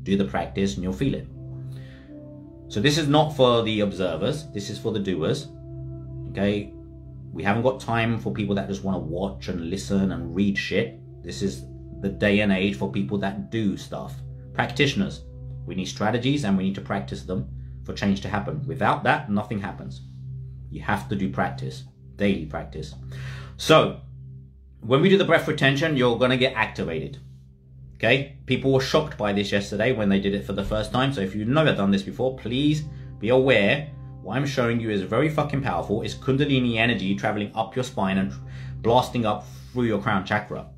Do the practice and you'll feel it. So this is not for the observers. This is for the doers. Okay? We haven't got time for people that just want to watch and listen and read shit. This is the day and age for people that do stuff. Practitioners. We need strategies and we need to practice them for change to happen. Without that, nothing happens. You have to do practice. Daily practice. So, when we do the breath retention, you're going to get activated. Okay? People were shocked by this yesterday when they did it for the first time. So if you've never done this before, please be aware. What I'm showing you is very fucking powerful. It's Kundalini energy traveling up your spine and blasting up through your crown chakra.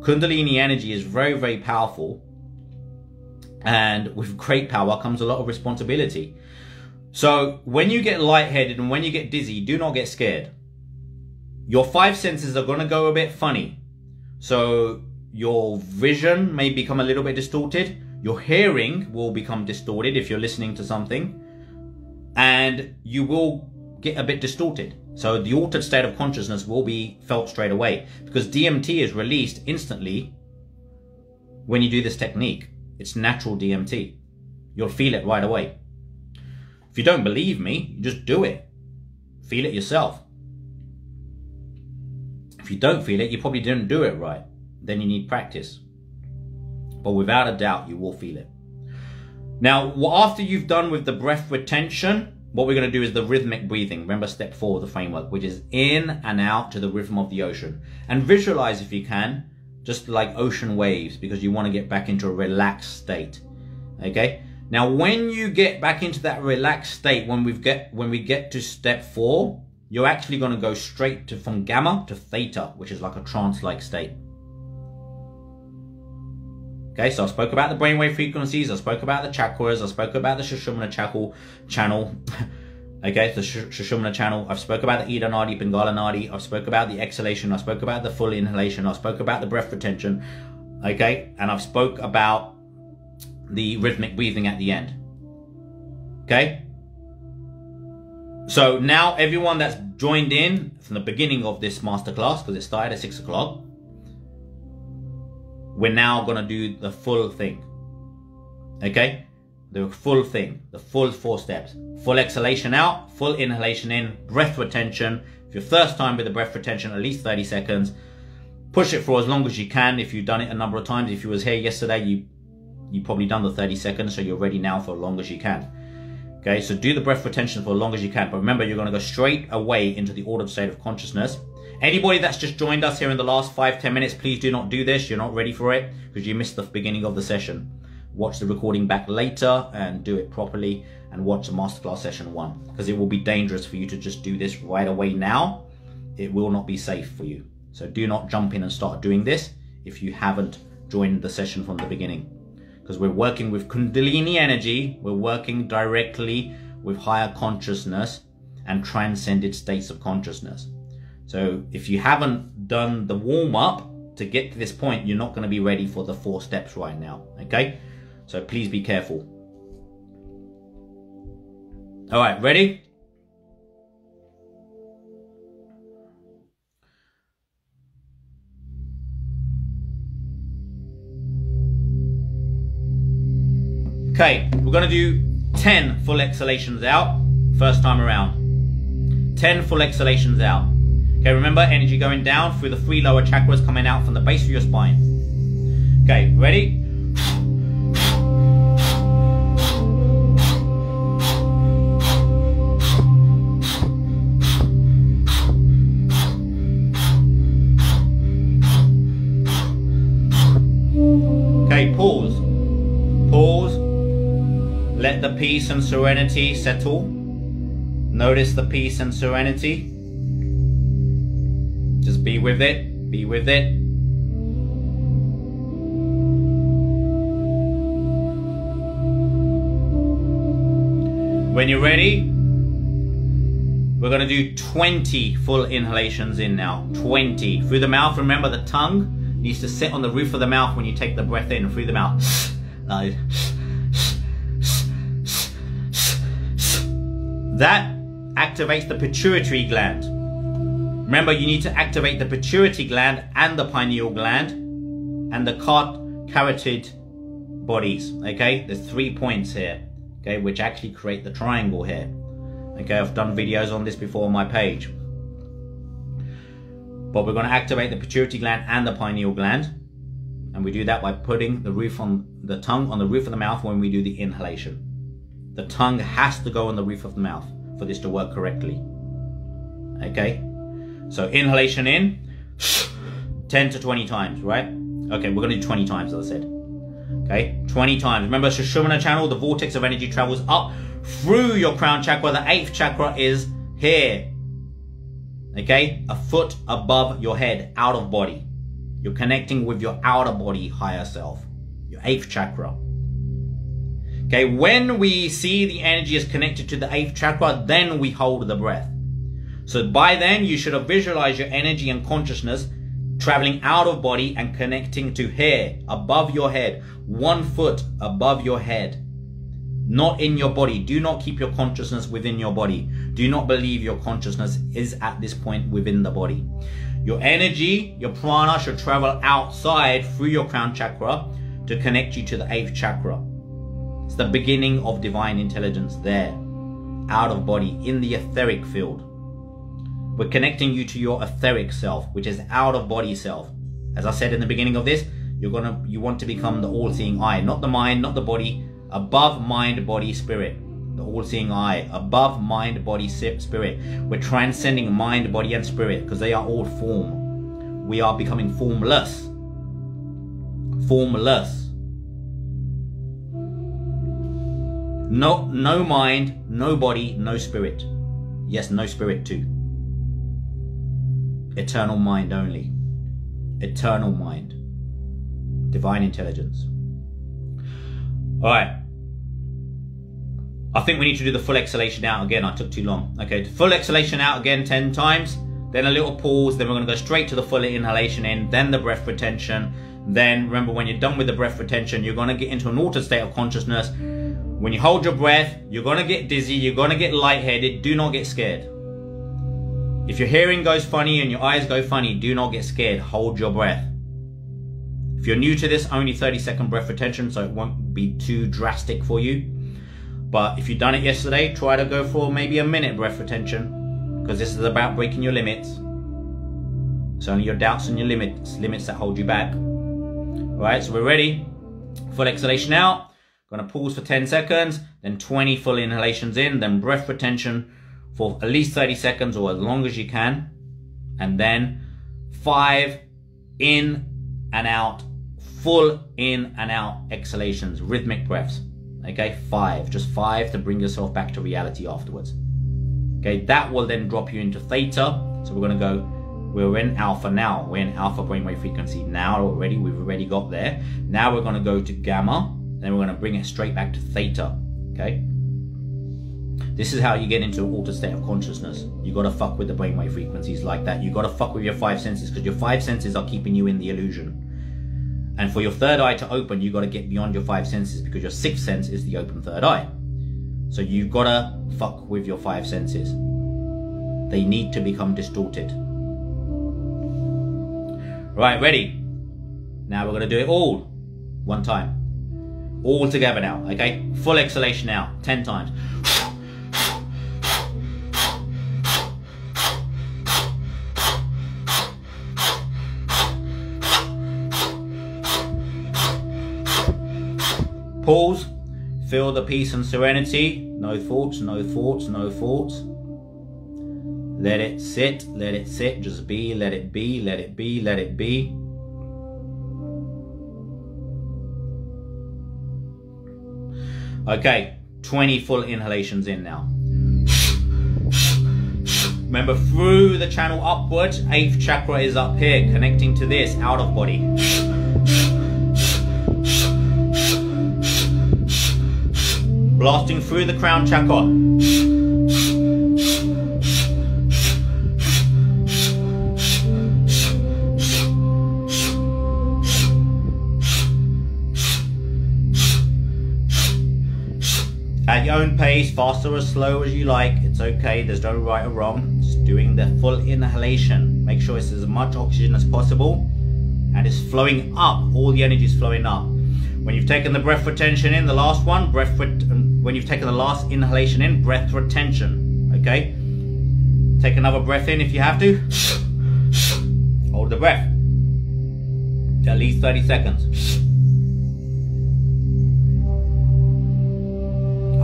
Kundalini energy is very, very powerful. And with great power comes a lot of responsibility. So when you get lightheaded and when you get dizzy, do not get scared. Your 5 senses are going to go a bit funny. So your vision may become a little bit distorted. Your hearing will become distorted if you're listening to something. And you will get a bit distorted. So the altered state of consciousness will be felt straight away, because DMT is released instantly when you do this technique. It's natural DMT. You'll feel it right away. If you don't believe me, you just do it. Feel it yourself. If you don't feel it, you probably didn't do it right. Then you need practice. But without a doubt, you will feel it. Now, after you've done with the breath retention, what we're going to do is the rhythmic breathing. Remember step 4 of the framework, which is in and out to the rhythm of the ocean. And visualize, if you can, just like ocean waves, because you want to get back into a relaxed state. Okay? Now, when you get back into that relaxed state, when we get to step 4, you're actually going to go straight from gamma to theta, which is like a trance-like state. Okay, so I spoke about the brainwave frequencies, I spoke about the chakras, I spoke about the Sushumna channel. Okay, the Sushumna channel. I've spoke about the Ida Nadi, Pingala Nadi. I've spoke about the exhalation. I spoke about the full inhalation. I spoke about the breath retention. Okay, and I've spoke about the rhythmic breathing at the end. Okay, so now everyone that's joined in from the beginning of this masterclass, because it started at 6 o'clock, we're now gonna do the full thing. Okay, the full thing, the full 4 steps. Full exhalation out, full inhalation in, breath retention. If you're first time with the breath retention, at least 30 seconds. Push it for as long as you can. If you've done it a number of times, if you was here yesterday, you probably done the 30 seconds, so you're ready now for as long as you can. Okay, so do the breath retention for as long as you can. But remember, you're gonna go straight away into the ordered state of consciousness. Anybody that's just joined us here in the last 5-10 minutes, please do not do this. You're not ready for it because you missed the beginning of the session. Watch the recording back later and do it properly, and watch the masterclass session 1, because it will be dangerous for you to just do this right away now. It will not be safe for you. So do not jump in and start doing this if you haven't joined the session from the beginning, because we're working with Kundalini energy. We're working directly with higher consciousness and transcended states of consciousness. So if you haven't done the warm-up to get to this point, you're not going to be ready for the 4 steps right now. Okay, so please be careful. All right, ready? Okay, we're gonna do 10 full exhalations out, first time around. 10 full exhalations out. Okay, remember, energy going down through the 3 lower chakras, coming out from the base of your spine. Okay, ready? Okay, pause. Pause. Let the peace and serenity settle. Notice the peace and serenity. Just be with it. Be with it. When you're ready, we're going to do 20 full inhalations in now. 20. Through the mouth. Remember, the tongue needs to sit on the roof of the mouth when you take the breath in through the mouth. That activates the pituitary gland. Remember, you need to activate the pituitary gland and the pineal gland and the carotid bodies. Okay, there's 3 points here, okay, which actually create the triangle here. Okay, I've done videos on this before on my page. But we're going to activate the pituitary gland and the pineal gland, and we do that by putting the tongue on the roof of the mouth when we do the inhalation. The tongue has to go on the roof of the mouth for this to work correctly. Okay, so inhalation in 10 to 20 times, right? Okay, we're going to do 20 times, as I said. Okay, 20 times. Remember, Sushumna channel, the vortex of energy travels up through your crown chakra. The 8th chakra is here. Okay, a foot above your head, out of body. You're connecting with your outer body, higher self, your 8th chakra. Okay, when we see the energy is connected to the 8th chakra, then we hold the breath. So by then, you should have visualized your energy and consciousness traveling out of body and connecting to here, above your head, 1 foot above your head. Not in your body. Do not keep your consciousness within your body. Do not believe your consciousness is at this point within the body. Your energy, your prana should travel outside through your crown chakra to connect you to the 8th chakra. It's the beginning of divine intelligence there, out of body, in the etheric field. We're connecting you to your etheric self, which is out of body self. As I said in the beginning of this, you want to become the all-seeing eye, not the mind, not the body, above mind, body, spirit. The all-seeing eye, above mind, body, spirit. We're transcending mind, body, and spirit because they are all form. We are becoming formless. Formless. No mind, no body, no spirit. Yes, no spirit too. Eternal mind only. Eternal mind. Divine intelligence. All right. I think we need to do the full exhalation out again. I took too long. Okay, full exhalation out again 10 times, then a little pause, then we're gonna go straight to the full inhalation in, then the breath retention. Then remember, when you're done with the breath retention, you're gonna get into an altered state of consciousness. When you hold your breath, you're gonna get dizzy, you're gonna get lightheaded. Do not get scared. If your hearing goes funny and your eyes go funny, do not get scared. Hold your breath. If you're new to this, only 30-second breath retention, so it won't be too drastic for you. But if you've done it yesterday, try to go for maybe a minute breath retention, because this is about breaking your limits. It's only your doubts and your limits that hold you back. All right, so we're ready. Full exhalation out. Gonna pause for 10 seconds, then 20 full inhalations in, then breath retention for at least 30 seconds or as long as you can. And then 5 in and out, full in and out exhalations, rhythmic breaths. Okay, 5, just 5 to bring yourself back to reality afterwards. Okay, that will then drop you into theta. So we're gonna go, we're in alpha now. We're in alpha brainwave frequency now already. We've already got there. Now we're gonna go to gamma, then we're gonna bring it straight back to theta, okay? This is how you get into an altered state of consciousness. You gotta fuck with the brainwave frequencies like that. You gotta fuck with your 5 senses, because your 5 senses are keeping you in the illusion. And for your third eye to open, you gotta get beyond your 5 senses, because your 6th sense is the open third eye. So you've gotta fuck with your 5 senses. They need to become distorted. Right, ready? Now we're gonna do it all one time. All together now, okay? Full exhalation now, 10 times. Pause, feel the peace and serenity. No thoughts, no thoughts, no thoughts. Let it sit, just be, let it be, let it be, let it be. Okay, 20 full inhalations in now. Remember, through the channel upwards, 8th chakra is up here, connecting to this, out of body. Blasting through the crown chakra. At your own pace, fast or as slow as you like, it's okay, there's no right or wrong. Just doing the full inhalation. Make sure it's as much oxygen as possible and it's flowing up, all the energy is flowing up. When you've taken the breath retention in, the last one, when you've taken the last inhalation in, breath retention, okay? Take another breath in if you have to. Hold the breath. At least 30 seconds.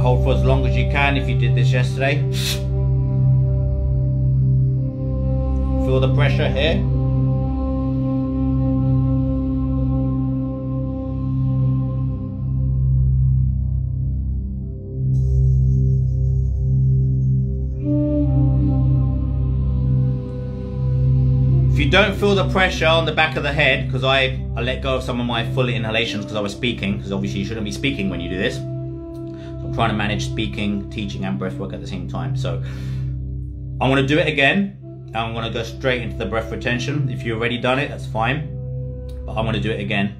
Hold for as long as you can if you did this yesterday. Feel the pressure here. If you don't feel the pressure on the back of the head, because I let go of some of my full inhalations because I was speaking, because obviously you shouldn't be speaking when you do this. I'm trying to manage speaking, teaching and breathwork at the same time. So I'm going to do it again. I'm going to go straight into the breath retention. If you've already done it, that's fine. But I'm going to do it again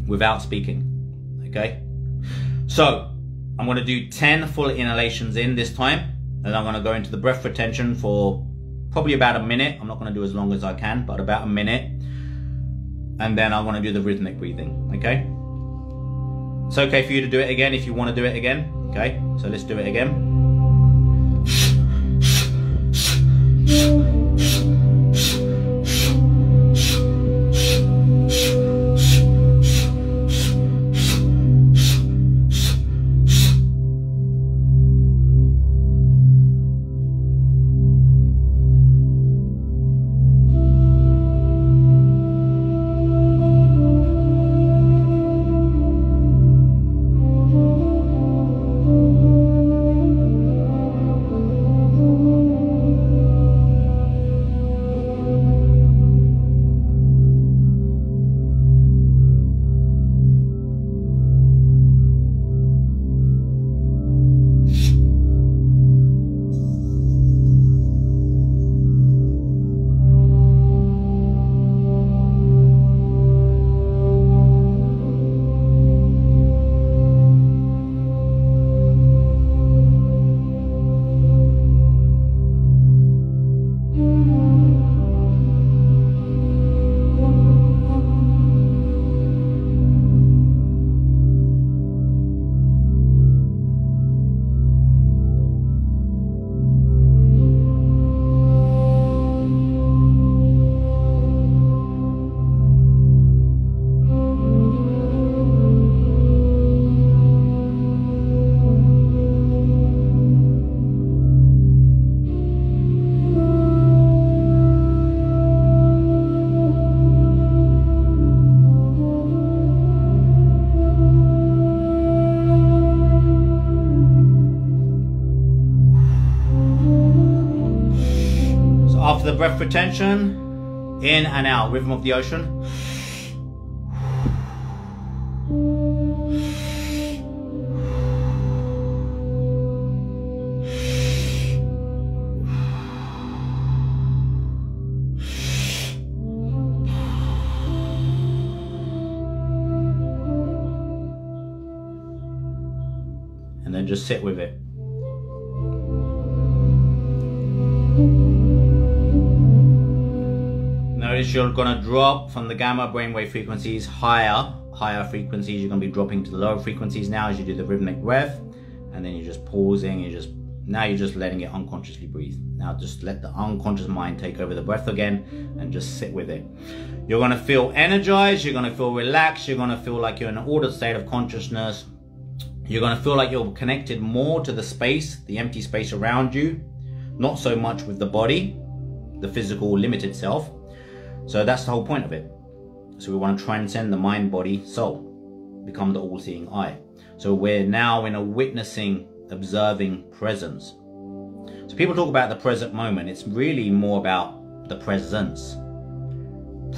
without speaking. Okay? So I'm going to do 10 full inhalations in this time. And I'm going to go into the breath retention for probably about a minute. I'm not going to do as long as I can, but about a minute. And then I want to do the rhythmic breathing. Okay? It's okay for you to do it again if you want to do it again. Okay, so let's do it again. the breath retention. In and out, rhythm of the ocean. And then just sit with it. Notice you're going to drop from the gamma brainwave frequencies higher frequencies. You're going to be dropping to the lower frequencies now as you do the rhythmic breath, and then you're just pausing. Now you're just letting it unconsciously breathe. Now just let the unconscious mind take over the breath again and just sit with it. You're going to feel energized. You're going to feel relaxed. You're going to feel like you're in an ordered state of consciousness. You're going to feel like you're connected more to the space, the empty space around you, not so much with the body, the physical limited self. So that's the whole point of it. So we want to transcend the mind, body, soul, become the all-seeing eye. So we're now in a witnessing, observing presence. So people talk about the present moment. It's really more about the presence,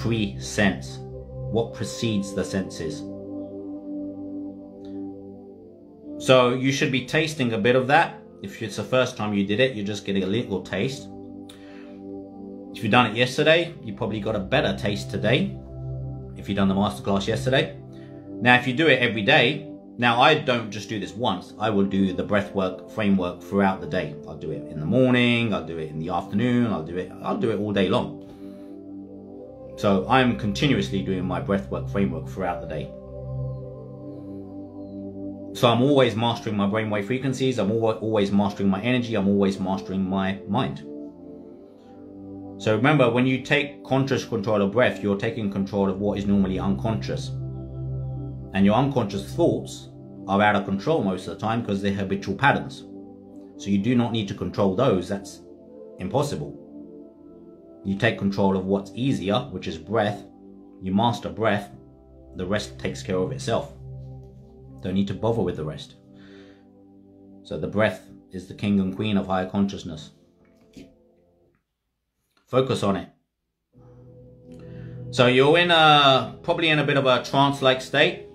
pre-sense, what precedes the senses. So you should be tasting a bit of that. If it's the first time you did it, you're just getting a little taste. If you've done it yesterday, you probably got a better taste today. If you've done the masterclass yesterday. Now, if you do it every day, now I don't just do this once. I will do the breathwork framework throughout the day. I'll do it in the morning. I'll do it in the afternoon. I'll do it all day long. So I'm continuously doing my breathwork framework throughout the day. So I'm always mastering my brainwave frequencies. I'm always mastering my energy. I'm always mastering my mind. So remember, when you take conscious control of breath, you're taking control of what is normally unconscious. And your unconscious thoughts are out of control most of the time because they're habitual patterns. So you do not need to control those. That's impossible. You take control of what's easier, which is breath. You master breath. The rest takes care of itself. Don't need to bother with the rest. So the breath is the king and queen of higher consciousness. Focus on it. So you're probably in a bit of a trance-like state.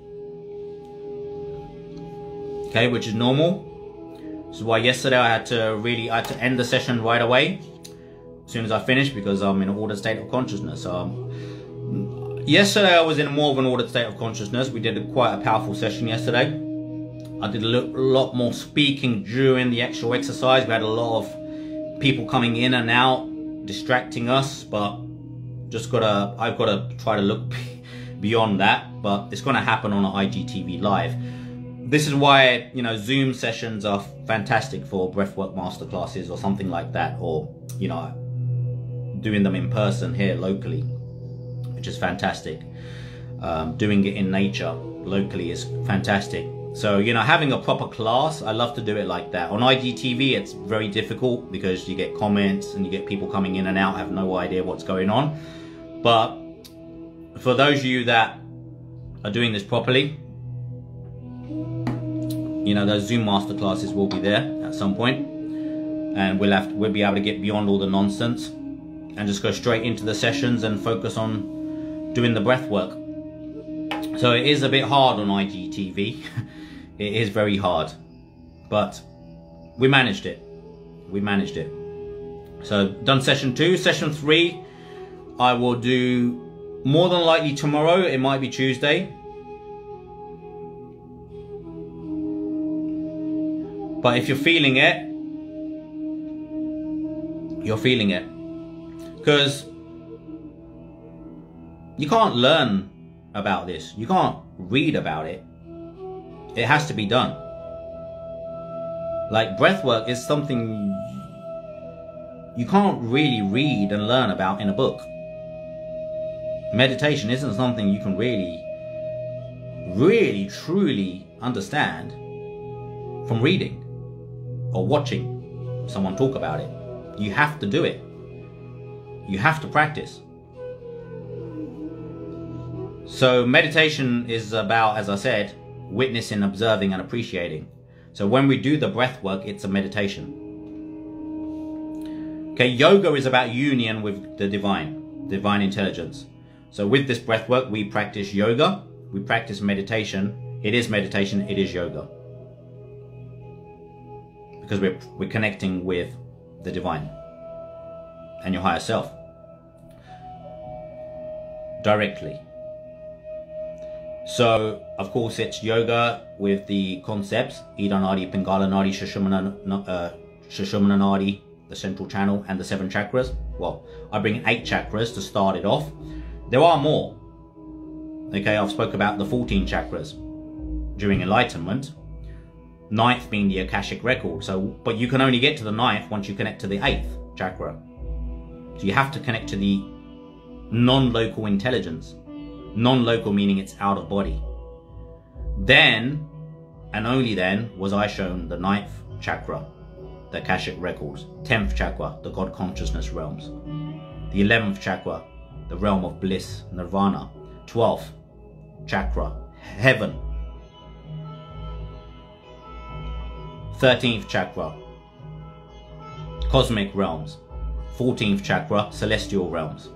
Okay, which is normal. This is why yesterday I had to end the session right away as soon as I finished, because I'm in an ordered state of consciousness. Yesterday I was in more of an ordered state of consciousness. We did quite a powerful session yesterday. I did a lot more speaking during the actual exercise. We had a lot of people coming in and out, distracting us, but I've got to try to look beyond that. But it's going to happen on an IGTV live. This is why, Zoom sessions are fantastic for breathwork masterclasses or something like that, or doing them in person here locally, which is fantastic. Doing it in nature locally is fantastic. So, having a proper class, I love to do it like that. On IGTV, it's very difficult because you get comments and you get people coming in and out, have no idea what's going on. But for those of you that are doing this properly, those Zoom masterclasses will be there at some point, and we'll be able to get beyond all the nonsense and just go straight into the sessions and focus on doing the breath work. So it is a bit hard on IGTV. It is very hard, but we managed it. So done session 2. Session 3 I will do more than likely tomorrow. It might be Tuesday, but if you're feeling it, you're feeling it, because you can't learn about this, you can't read about it. It has to be done. Like, breathwork is something you can't really read and learn about in a book. Meditation isn't something you can really truly understand from reading or watching someone talk about it. You have to do it. You have to practice. So meditation is about, as I said, witnessing, observing and appreciating. So when we do the breath work, it's a meditation. Okay, yoga is about union with the divine intelligence. So with this breath work, we practice yoga, we practice meditation. It is meditation, it is yoga. Because we're connecting with the divine and your higher self directly. So, of course, it's yoga with the concepts Ida Nadi, Pingala Nadi, Sushumna Nadi, the central channel, and the 7 chakras. Well, I bring 8 chakras to start it off. There are more. Okay, I've spoke about the 14 chakras during enlightenment. 9th being the Akashic record. So, but you can only get to the 9th once you connect to the 8th chakra. So you have to connect to the non-local intelligence. Non-local meaning it's out of body. Then, and only then, was I shown the 9th chakra, the Akashic records. 10th chakra, the God consciousness realms. The 11th chakra, the realm of bliss, nirvana. 12th chakra, heaven. 13th chakra, cosmic realms. 14th chakra, celestial realms.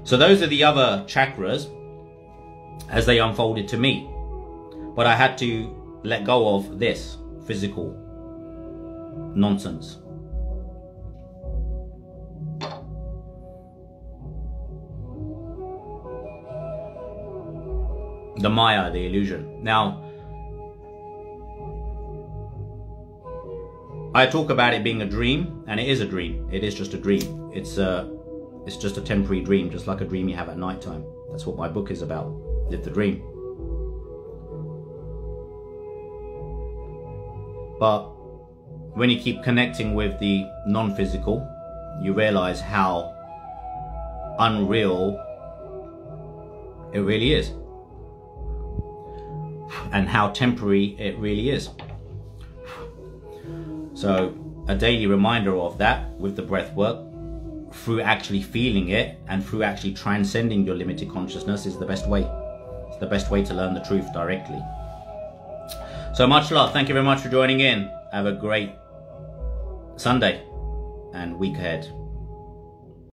So those are the other chakras as they unfolded to me. But I had to let go of this physical nonsense. The Maya, the illusion. Now, I talk about it being a dream, and it is a dream. It is just a dream. It's just a temporary dream, just like a dream you have at night time. That's what my book is about. Live the dream. But when you keep connecting with the non-physical, you realize how unreal it really is. And how temporary it really is. So a daily reminder of that with the breath work, through actually feeling it and through actually transcending your limited consciousness, is the best way. It's the best way to learn the truth directly. So much love. Thank you very much for joining in. Have a great Sunday and week ahead.